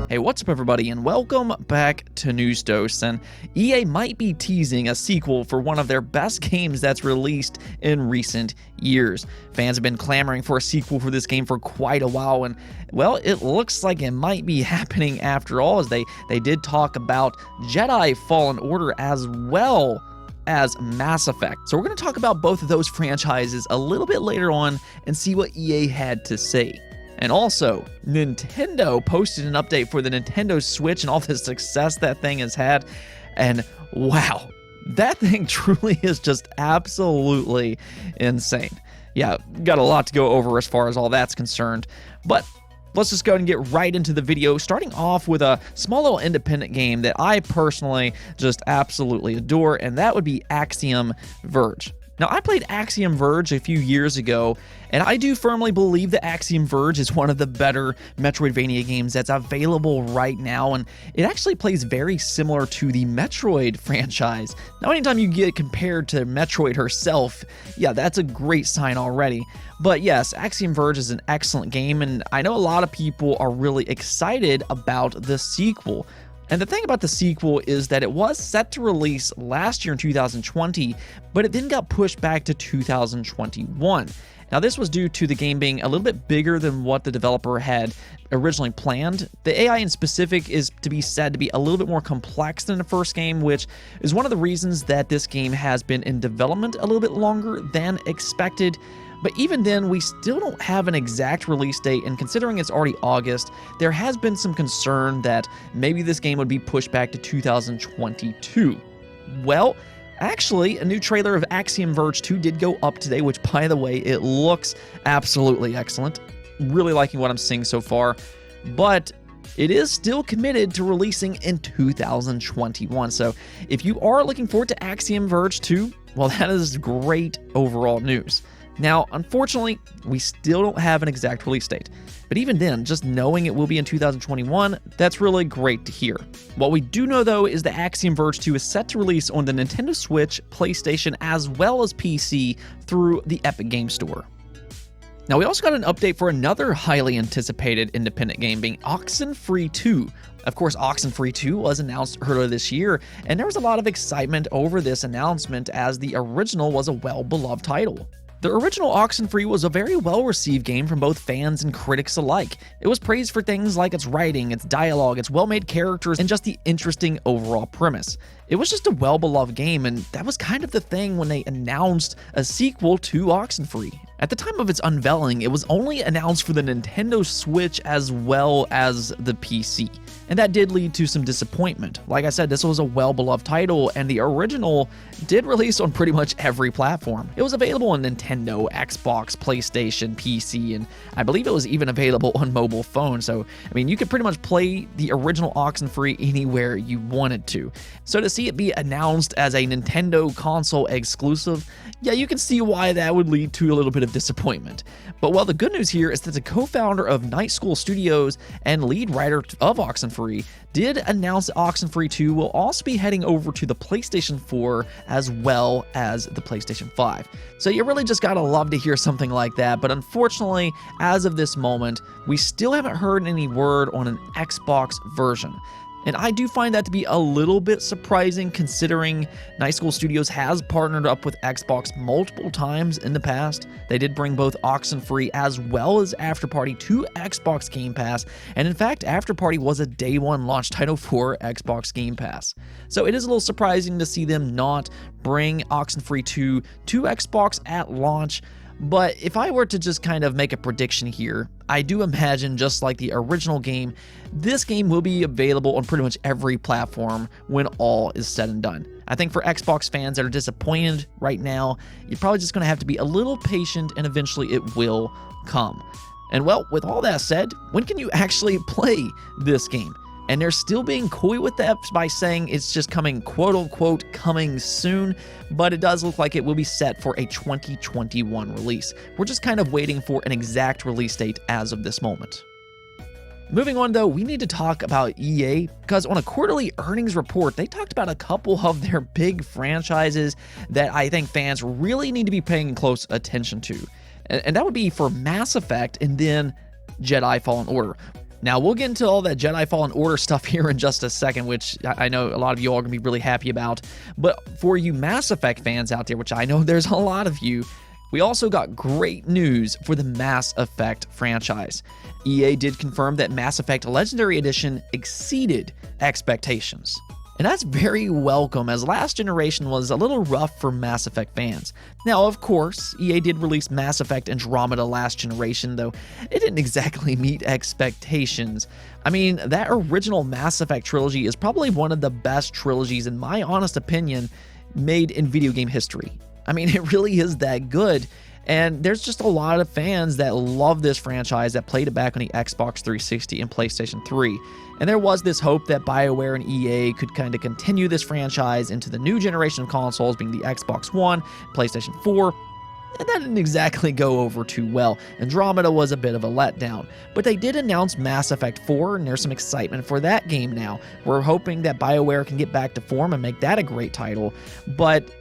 Hey, what's up everybody, and welcome back to News Dose. And EA might be teasing a sequel for one of their best games that's released in recent years. Fans have been clamoring for a sequel for this game for quite a while, and well, it looks like it might be happening after all, as they did talk about Jedi Fallen Order as well as Mass Effect. So we're going to talk about both of those franchises a little bit later on and see what EA had to say. And also, Nintendo posted an update for the Nintendo Switch and all the success that thing has had. And wow, that thing truly is just absolutely insane. Yeah, got a lot to go over as far as all that's concerned. But let's just go ahead and get right into the video, starting off with a small little independent game that I personally just absolutely adore, and that would be Axiom Verge. Now, I played Axiom Verge a few years ago, and I do firmly believe that Axiom Verge is one of the better Metroidvania games that's available right now, and it actually plays very similar to the Metroid franchise. Now, anytime you get compared to Metroid herself, yeah, that's a great sign already. But yes, Axiom Verge is an excellent game, and I know a lot of people are really excited about the sequel. And the thing about the sequel is that it was set to release last year in 2020, but it then got pushed back to 2021. Now, this was due to the game being a little bit bigger than what the developer had originally planned. The AI in specific is to be said to be a little bit more complex than the first game, which is one of the reasons that this game has been in development a little bit longer than expected. But even then, we still don't have an exact release date, and considering it's already August, there has been some concern that maybe this game would be pushed back to 2022. Well, actually, a new trailer of Axiom Verge 2 did go up today, which, by the way, it looks absolutely excellent. Really liking what I'm seeing so far, but it is still committed to releasing in 2021. So if you are looking forward to Axiom Verge 2, well, that is great overall news. Now, unfortunately, we still don't have an exact release date, but even then, just knowing it will be in 2021, that's really great to hear. What we do know, though, is that Axiom Verge 2 is set to release on the Nintendo Switch, PlayStation, as well as PC through the Epic Game Store. Now, we also got an update for another highly anticipated independent game, being Oxenfree 2. Of course, Oxenfree 2 was announced earlier this year, and there was a lot of excitement over this announcement as the original was a well-beloved title. The original Oxenfree was a very well-received game from both fans and critics alike. It was praised for things like its writing, its dialogue, its well-made characters, and just the interesting overall premise. It was just a well-beloved game, and that was kind of the thing when they announced a sequel to Oxenfree. At the time of its unveiling, it was only announced for the Nintendo Switch as well as the PC. And that did lead to some disappointment. Like I said, this was a well-beloved title, and the original did release on pretty much every platform. It was available on Nintendo, Xbox, PlayStation, PC, and I believe it was even available on mobile phone. So, I mean, you could pretty much play the original Oxenfree anywhere you wanted to. So to see it be announced as a Nintendo console exclusive, yeah, you can see why that would lead to a little bit of disappointment. But well, the good news here is that the co-founder of Night School Studios and lead writer of Oxenfree did announce that Oxenfree 2 will also be heading over to the PlayStation 4 as well as the PlayStation 5. So you really just gotta love to hear something like that, but unfortunately, as of this moment, we still haven't heard any word on an Xbox version. And I do find that to be a little bit surprising, considering Night School Studios has partnered up with Xbox multiple times in the past. They did bring both Oxenfree as well as Afterparty to Xbox Game Pass, and in fact, Afterparty was a day one launch title for Xbox Game Pass. So it is a little surprising to see them not bring Oxenfree 2 to Xbox at launch. But if I were to just kind of make a prediction here, I do imagine, just like the original game, this game will be available on pretty much every platform when all is said and done. I think for Xbox fans that are disappointed right now, you're probably just going to have to be a little patient, and eventually it will come. And well, with all that said, when can you actually play this game? And they're still being coy with that by saying it's just coming, quote-unquote, coming soon, but it does look like it will be set for a 2021 release. We're just kind of waiting for an exact release date as of this moment. Moving on, though, we need to talk about EA, because on a quarterly earnings report, they talked about a couple of their big franchises that I think fans really need to be paying close attention to. And that would be for Mass Effect and then Jedi Fallen Order. Now, we'll get into all that Jedi Fallen Order stuff here in just a second, which I know a lot of you all are going to be really happy about. But for you Mass Effect fans out there, which I know there's a lot of you, we also got great news for the Mass Effect franchise. EA did confirm that Mass Effect Legendary Edition exceeded expectations. And that's very welcome, as last generation was a little rough for Mass Effect fans. Now, of course, EA did release Mass Effect Andromeda last generation, though it didn't exactly meet expectations. I mean, that original Mass Effect trilogy is probably one of the best trilogies, in my honest opinion, made in video game history. I mean, it really is that good. And there's just a lot of fans that love this franchise that played it back on the Xbox 360 and PlayStation 3. And there was this hope that BioWare and EA could kind of continue this franchise into the new generation of consoles, being the Xbox One, PlayStation 4, and that didn't exactly go over too well. Andromeda was a bit of a letdown. But they did announce Mass Effect 4, and there's some excitement for that game now. We're hoping that BioWare can get back to form and make that a great title. But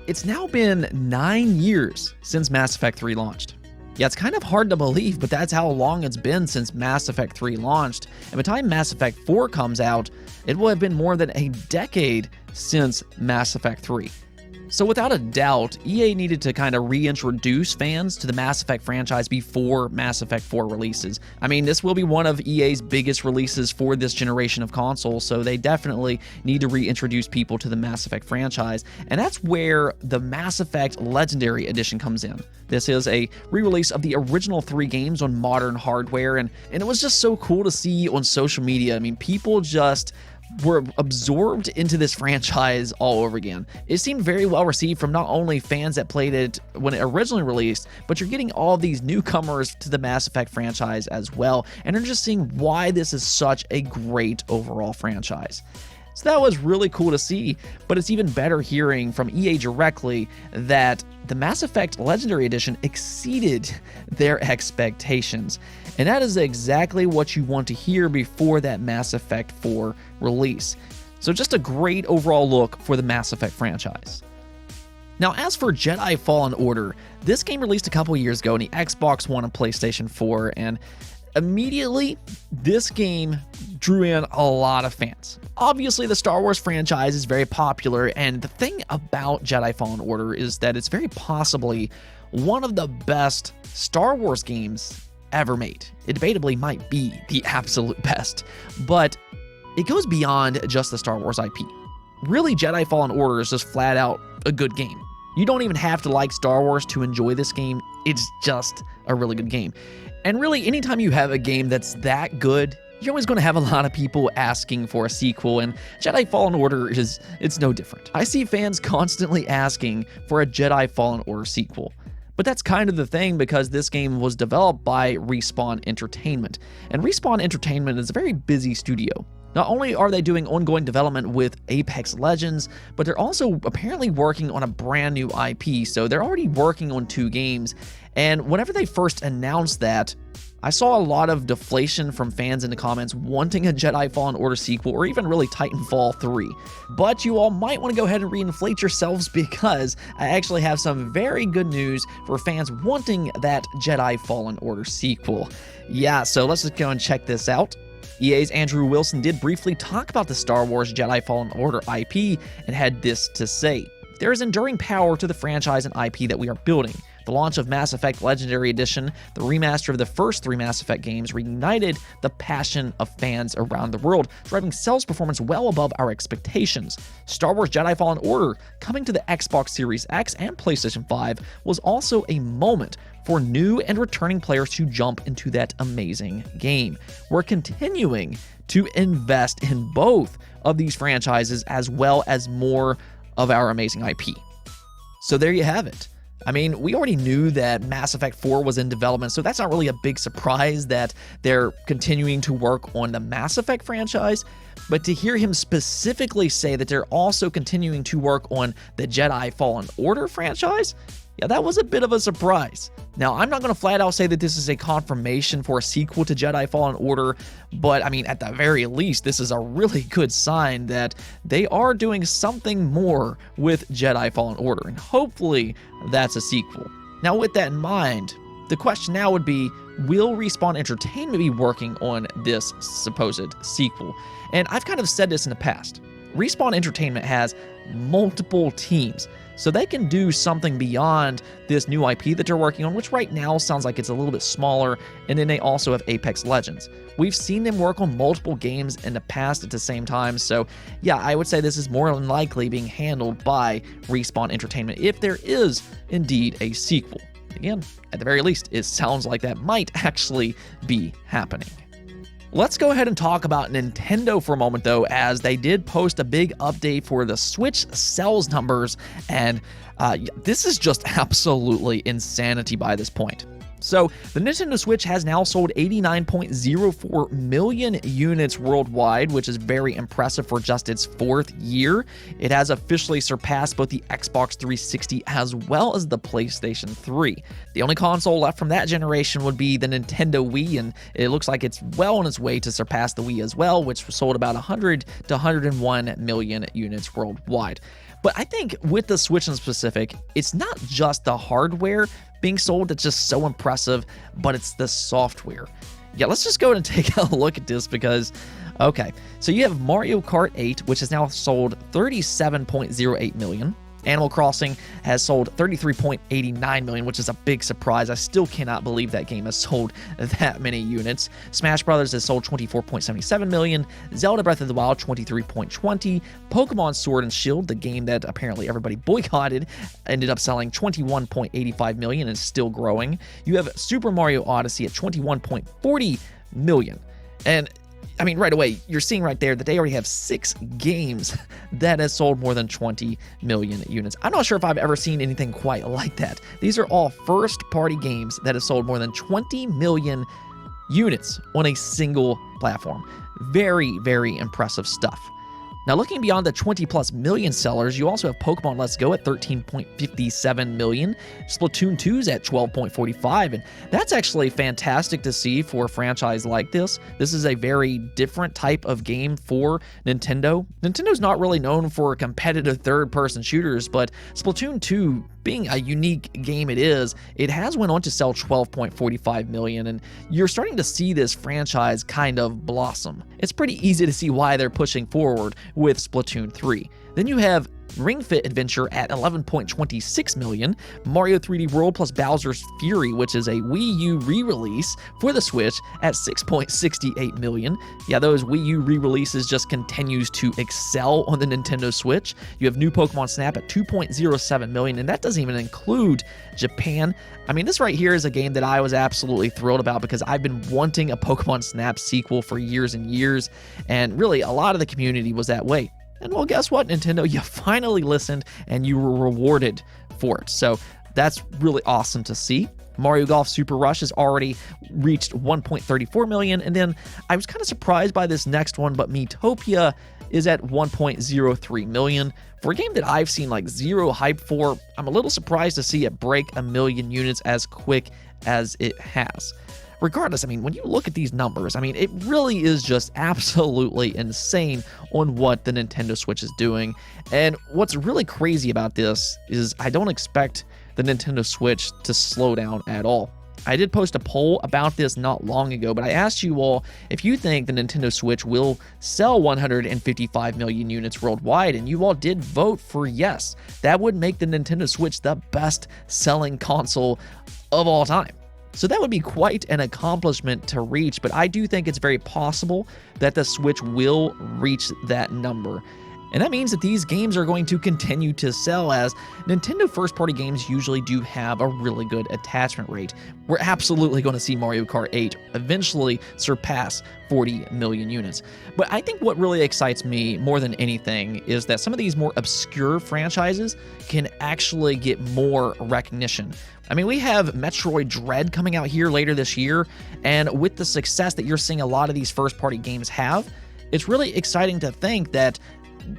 it's now been 9 years since Mass Effect 3 launched. Yeah, it's kind of hard to believe, but that's how long it's been since Mass Effect 3 launched. And by the time Mass Effect 4 comes out, it will have been more than a decade since Mass Effect 3. So without a doubt, EA needed to kind of reintroduce fans to the Mass Effect franchise before Mass Effect 4 releases. I mean, this will be one of EA's biggest releases for this generation of consoles, so they definitely need to reintroduce people to the Mass Effect franchise, and that's where the Mass Effect Legendary Edition comes in. This is a re-release of the original 3 games on modern hardware, and it was just so cool to see on social media. I mean, people just were absorbed into this franchise all over again. It seemed very well received from not only fans that played it when it originally released, but you're getting all these newcomers to the Mass Effect franchise as well, and you're just seeing why this is such a great overall franchise. So that was really cool to see, but it's even better hearing from EA directly that the Mass Effect Legendary Edition exceeded their expectations. And that is exactly what you want to hear before that Mass Effect 4 release. So just a great overall look for the Mass Effect franchise. Now, as for Jedi Fallen Order, this game released a couple years ago on the Xbox One and PlayStation 4, and immediately, this game drew in a lot of fans. Obviously, the Star Wars franchise is very popular, and the thing about Jedi Fallen Order is that it's very possibly one of the best Star Wars games ever made. It debatably might be the absolute best, but it goes beyond just the Star Wars IP. Really, Jedi Fallen Order is just flat out a good game. You don't even have to like Star Wars to enjoy this game. It's just a really good game. And really, anytime you have a game that's that good, you're always going to have a lot of people asking for a sequel, and Jedi Fallen Order it's no different. I see fans constantly asking for a Jedi Fallen Order sequel. But that's kind of the thing, because this game was developed by Respawn Entertainment. And Respawn Entertainment is a very busy studio. Not only are they doing ongoing development with Apex Legends, but they're also apparently working on a brand new IP, so they're already working on 2 games. And whenever they first announced that, I saw a lot of deflation from fans in the comments wanting a Jedi Fallen Order sequel, or even really Titanfall 3. But you all might want to go ahead and reinflate yourselves, because I actually have some very good news for fans wanting that Jedi Fallen Order sequel. Yeah, so let's just go and check this out. EA's Andrew Wilson did briefly talk about the Star Wars Jedi Fallen Order IP and had this to say: "There is enduring power to the franchise and IP that we are building. The launch of Mass Effect Legendary Edition, the remaster of the first 3 Mass Effect games, reignited the passion of fans around the world, driving sales performance well above our expectations. Star Wars Jedi Fallen Order, coming to the Xbox Series X and PlayStation 5, was also a moment for new and returning players to jump into that amazing game. We're continuing to invest in both of these franchises, as well as more of our amazing IP." So there you have it. I mean, we already knew that Mass Effect 4 was in development, so that's not really a big surprise that they're continuing to work on the Mass Effect franchise, but to hear him specifically say that they're also continuing to work on the Jedi Fallen Order franchise, yeah, that was a bit of a surprise. Now, I'm not going to flat out say that this is a confirmation for a sequel to Jedi Fallen Order, but I mean, at the very least, this is a really good sign that they are doing something more with Jedi Fallen Order, and hopefully that's a sequel. Now, with that in mind, the question now would be, will Respawn Entertainment be working on this supposed sequel? And I've kind of said this in the past. Respawn Entertainment has multiple teams, so they can do something beyond this new IP that they're working on, which right now sounds like it's a little bit smaller, and then they also have Apex Legends. We've seen them work on multiple games in the past at the same time, so yeah, I would say this is more than likely being handled by Respawn Entertainment if there is indeed a sequel. Again, at the very least, it sounds like that might actually be happening. Let's go ahead and talk about Nintendo for a moment, though, as they did post a big update for the Switch sales numbers, and this is just absolutely insanity by this point. So, the Nintendo Switch has now sold 89.04 million units worldwide, which is very impressive for just its 4th year. It has officially surpassed both the Xbox 360 as well as the PlayStation 3. The only console left from that generation would be the Nintendo Wii, and it looks like it's well on its way to surpass the Wii as well, which sold about 100 to 101 million units worldwide. But I think with the Switch in specific, it's not just the hardware being sold that's just so impressive, but it's the software. Yeah, let's just go ahead and take a look at this because, okay, so you have Mario Kart 8, which has now sold 37.08 million. Animal Crossing has sold 33.89 million, which is a big surprise. I still cannot believe that game has sold that many units. Smash Brothers has sold 24.77 million. Zelda Breath of the Wild, 23.20. Pokemon Sword and Shield, the game that apparently everybody boycotted, ended up selling 21.85 million and is still growing. You have Super Mario Odyssey at 21.40 million. And I mean, right away, you're seeing right there that they already have 6 games that has sold more than 20 million units. I'm not sure if I've ever seen anything quite like that. These are all first-party games that have sold more than 20 million units on a single platform. Very, very impressive stuff. Now, looking beyond the 20-plus million sellers, you also have Pokemon Let's Go at 13.57 million, Splatoon 2's at 12.45, and that's actually fantastic to see for a franchise like this. This is a very different type of game for Nintendo. Nintendo's not really known for competitive third-person shooters, but Splatoon 2, being a unique game it has went on to sell 12.45 million, and you're starting to see this franchise kind of blossom. It's pretty easy to see why they're pushing forward with Splatoon 3. Then you have Ring Fit Adventure at 11.26 million, Mario 3D World plus Bowser's Fury, which is a Wii U re-release for the Switch, at 6.68 million. Yeah, those Wii U re-releases just continues to excel on the Nintendo Switch. You have New Pokemon Snap at 2.07 million, and that doesn't even include Japan. I mean, this right here is a game that I was absolutely thrilled about because I've been wanting a Pokemon Snap sequel for years and years, and really a lot of the community was that way. And well, guess what, Nintendo? You finally listened and you were rewarded for it. So that's really awesome to see. Mario Golf Super Rush has already reached 1.34 million. And then I was kind of surprised by this next one, but Miitopia is at 1.03 million. For a game that I've seen like zero hype for, I'm a little surprised to see it break 1 million units as quick as it has. Regardless, I mean, when you look at these numbers, I mean, it really is just absolutely insane on what the Nintendo Switch is doing. And what's really crazy about this is I don't expect the Nintendo Switch to slow down at all. I did post a poll about this not long ago, but I asked you all if you think the Nintendo Switch will sell 155 million units worldwide, and you all did vote for yes. That would make the Nintendo Switch the best-selling console of all time. So that would be quite an accomplishment to reach, but I do think it's very possible that the Switch will reach that number. And that means that these games are going to continue to sell, as Nintendo first-party games usually do have a really good attachment rate. We're absolutely going to see Mario Kart 8 eventually surpass 40 million units. But I think what really excites me more than anything is that some of these more obscure franchises can actually get more recognition. I mean, we have Metroid Dread coming out here later this year, and with the success that you're seeing a lot of these first-party games have, it's really exciting to think that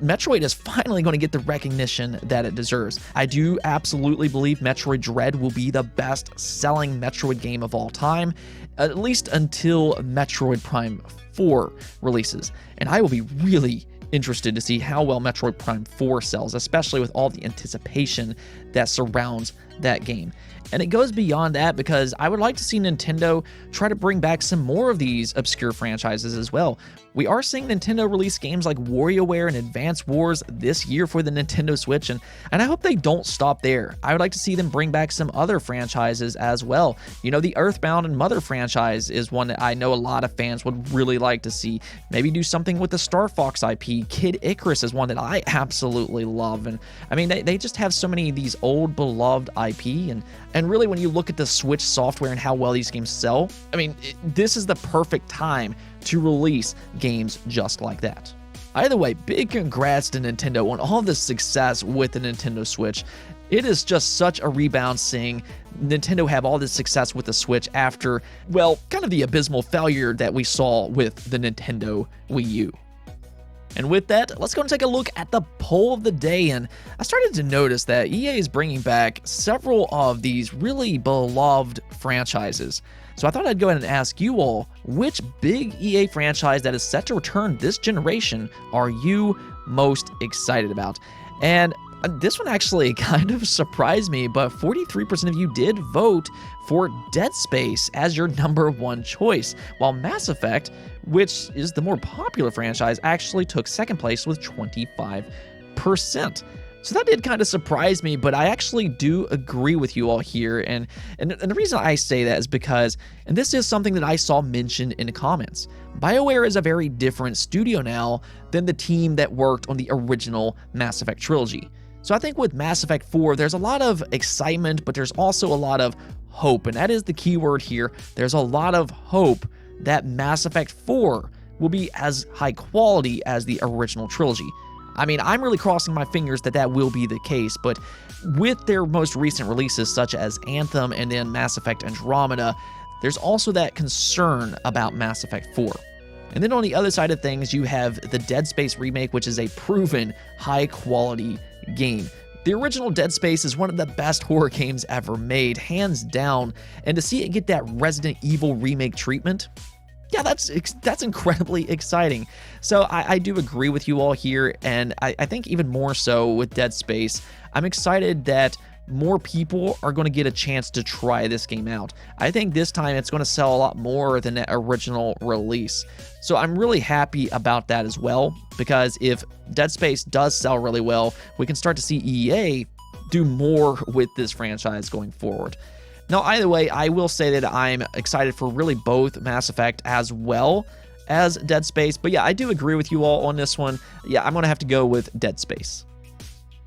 Metroid is finally going to get the recognition that it deserves. I do absolutely believe Metroid Dread will be the best-selling Metroid game of all time, at least until Metroid Prime 4 releases. And I will be really interested to see how well Metroid Prime 4 sells, especially with all the anticipation that surrounds that game. And it goes beyond that because I would like to see Nintendo try to bring back some more of these obscure franchises as well. We are seeing Nintendo release games like WarioWare and Advance Wars this year for the Nintendo Switch, and I hope they don't stop there. I would like to see them bring back some other franchises as well. You know, the Earthbound and Mother franchise is one that I know a lot of fans would really like to see. Maybe do something with the Star Fox IP. Kid Icarus is one that I absolutely love, and I mean, they just have so many of these old beloved IP, and really when you look at the Switch software and how well these games sell, I mean, this is the perfect time to release games just like that. Either way, big congrats to Nintendo on all the success with the Nintendo Switch. It is just such a rebound seeing Nintendo have all this success with the Switch after, well, kind of the abysmal failure that we saw with the Nintendo Wii U. And with that, let's go and take a look at the poll of the day, and I started to notice that EA is bringing back several of these really beloved franchises. So I thought I'd go ahead and ask you all, which big EA franchise that is set to return this generation are you most excited about? And this one actually kind of surprised me, but 43% of you did vote for Dead Space as your #1 choice, while Mass Effect, which is the more popular franchise, actually took second place with 25%. So that did kind of surprise me, but I actually do agree with you all here, and the reason I say that is because, and this is something that I saw mentioned in the comments, BioWare is a very different studio now than the team that worked on the original Mass Effect trilogy. So I think with Mass Effect 4, there's a lot of excitement, but there's also a lot of hope, and that is the key word here. There's a lot of hope that Mass Effect 4 will be as high quality as the original trilogy. I mean, I'm really crossing my fingers that that will be the case, but with their most recent releases such as Anthem and then Mass Effect Andromeda, there's also that concern about Mass Effect 4. And then on the other side of things, you have the Dead Space remake, which is a proven high-quality game. The original Dead Space is one of the best horror games ever made, hands down, and to see it get that Resident Evil remake treatment, yeah, that's incredibly exciting. So I do agree with you all here, and I think even more so with Dead Space, I'm excited that more people are going to get a chance to try this game out. I think this time it's going to sell a lot more than the original release. So I'm really happy about that as well, because if Dead Space does sell really well, we can start to see EA do more with this franchise going forward. Now, either way, I will say that I'm excited for really both Mass Effect as well as Dead Space. But yeah, I do agree with you all on this one. Yeah, I'm going to have to go with Dead Space.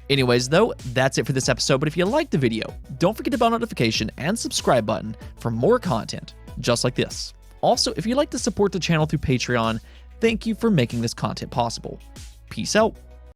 Anyways, though, that's it for this episode. But if you liked the video, don't forget the bell notification and subscribe button for more content just like this. Also, if you'd like to support the channel through Patreon, thank you for making this content possible. Peace out.